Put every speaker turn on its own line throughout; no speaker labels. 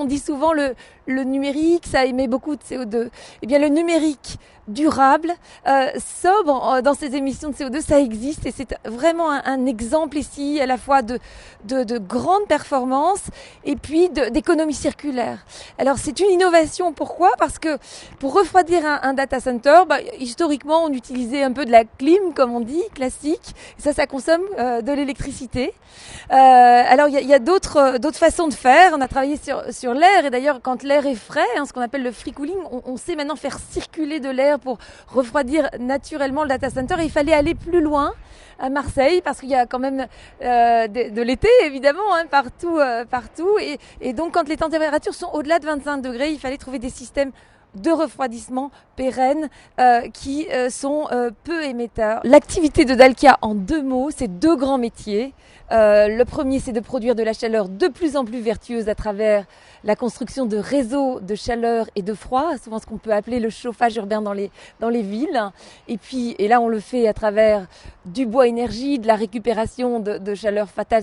on dit souvent le numérique, ça émet beaucoup de CO2. Eh bien, le numérique durable, sobre dans ses émissions de CO2, ça existe et c'est vraiment un exemple ici à la fois de grande performance et puis d'économie circulaire. Alors c'est une innovation, pourquoi ? Parce que pour refroidir un data center, historiquement on utilisait un peu de la clim comme on dit, classique, et ça consomme de l'électricité. Alors il y a d'autres façons de faire, on a travaillé sur l'air et d'ailleurs quand l'air est frais, ce qu'on appelle le free cooling, on sait maintenant faire circuler de l'air pour refroidir naturellement le data center. Et il fallait aller plus loin à Marseille parce qu'il y a quand même de l'été évidemment partout. Et donc quand les températures sont au-delà de 25 degrés, il fallait trouver des systèmes de refroidissement pérennes qui sont peu émetteurs. L'activité de Dalkia en 2 mots, c'est 2 grands métiers. Le premier, c'est de produire de la chaleur de plus en plus vertueuse à travers la construction de réseaux de chaleur et de froid, souvent ce qu'on peut appeler le chauffage urbain dans les villes. Et là, on le fait à travers du bois énergie, de la récupération de chaleur fatale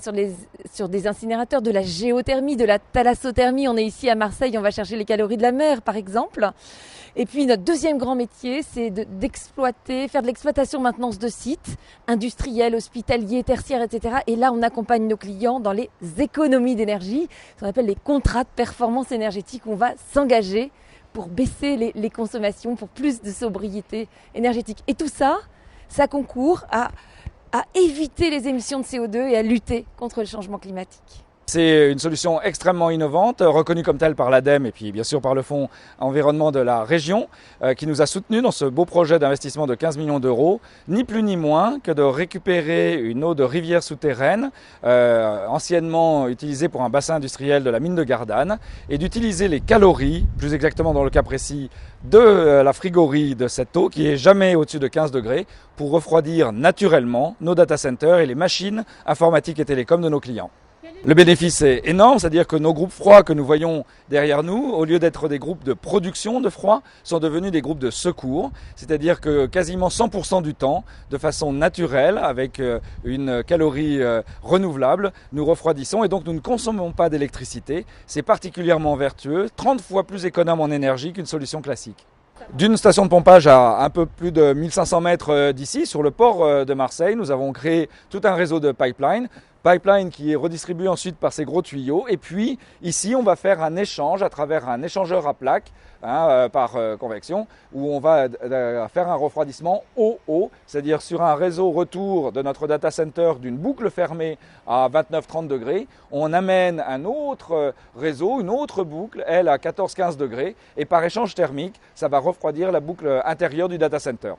sur des incinérateurs, de la géothermie, de la thalassothermie. On est ici à Marseille, on va chercher les calories de la mer, par exemple. Et puis notre deuxième grand métier, c'est d'exploiter, faire de l'exploitation maintenance de sites industriels, hospitaliers, tertiaires, etc. Et là, on accompagne nos clients dans les économies d'énergie, ce qu'on appelle les contrats de performance énergétique. On va s'engager pour baisser les consommations, pour plus de sobriété énergétique. Et tout ça, ça concourt à éviter les émissions de CO2 et à lutter contre le changement climatique.
C'est une solution extrêmement innovante, reconnue comme telle par l'ADEME et puis bien sûr par le Fonds environnement de la région qui nous a soutenus dans ce beau projet d'investissement de 15 millions d'euros, ni plus ni moins que de récupérer une eau de rivière souterraine anciennement utilisée pour un bassin industriel de la mine de Gardanne et d'utiliser les calories, plus exactement dans le cas précis de la frigorie de cette eau qui est jamais au-dessus de 15 degrés pour refroidir naturellement nos data centers et les machines informatiques et télécoms de nos clients. Le bénéfice est énorme, c'est-à-dire que nos groupes froids que nous voyons derrière nous, au lieu d'être des groupes de production de froid, sont devenus des groupes de secours. C'est-à-dire que quasiment 100% du temps, de façon naturelle, avec une calorie renouvelable, nous refroidissons et donc nous ne consommons pas d'électricité. C'est particulièrement vertueux, 30 fois plus économe en énergie qu'une solution classique. D'une station de pompage à un peu plus de 1500 mètres d'ici, sur le port de Marseille, nous avons créé tout un réseau de pipeline qui est redistribué ensuite par ces gros tuyaux. Et puis ici, on va faire un échange à travers un échangeur à plaques par convection où on va faire un refroidissement eau-eau, c'est-à-dire sur un réseau retour de notre data center d'une boucle fermée à 29-30 degrés. On amène un autre réseau, une autre boucle, elle à 14-15 degrés et par échange thermique, ça va refroidir la boucle intérieure du data center.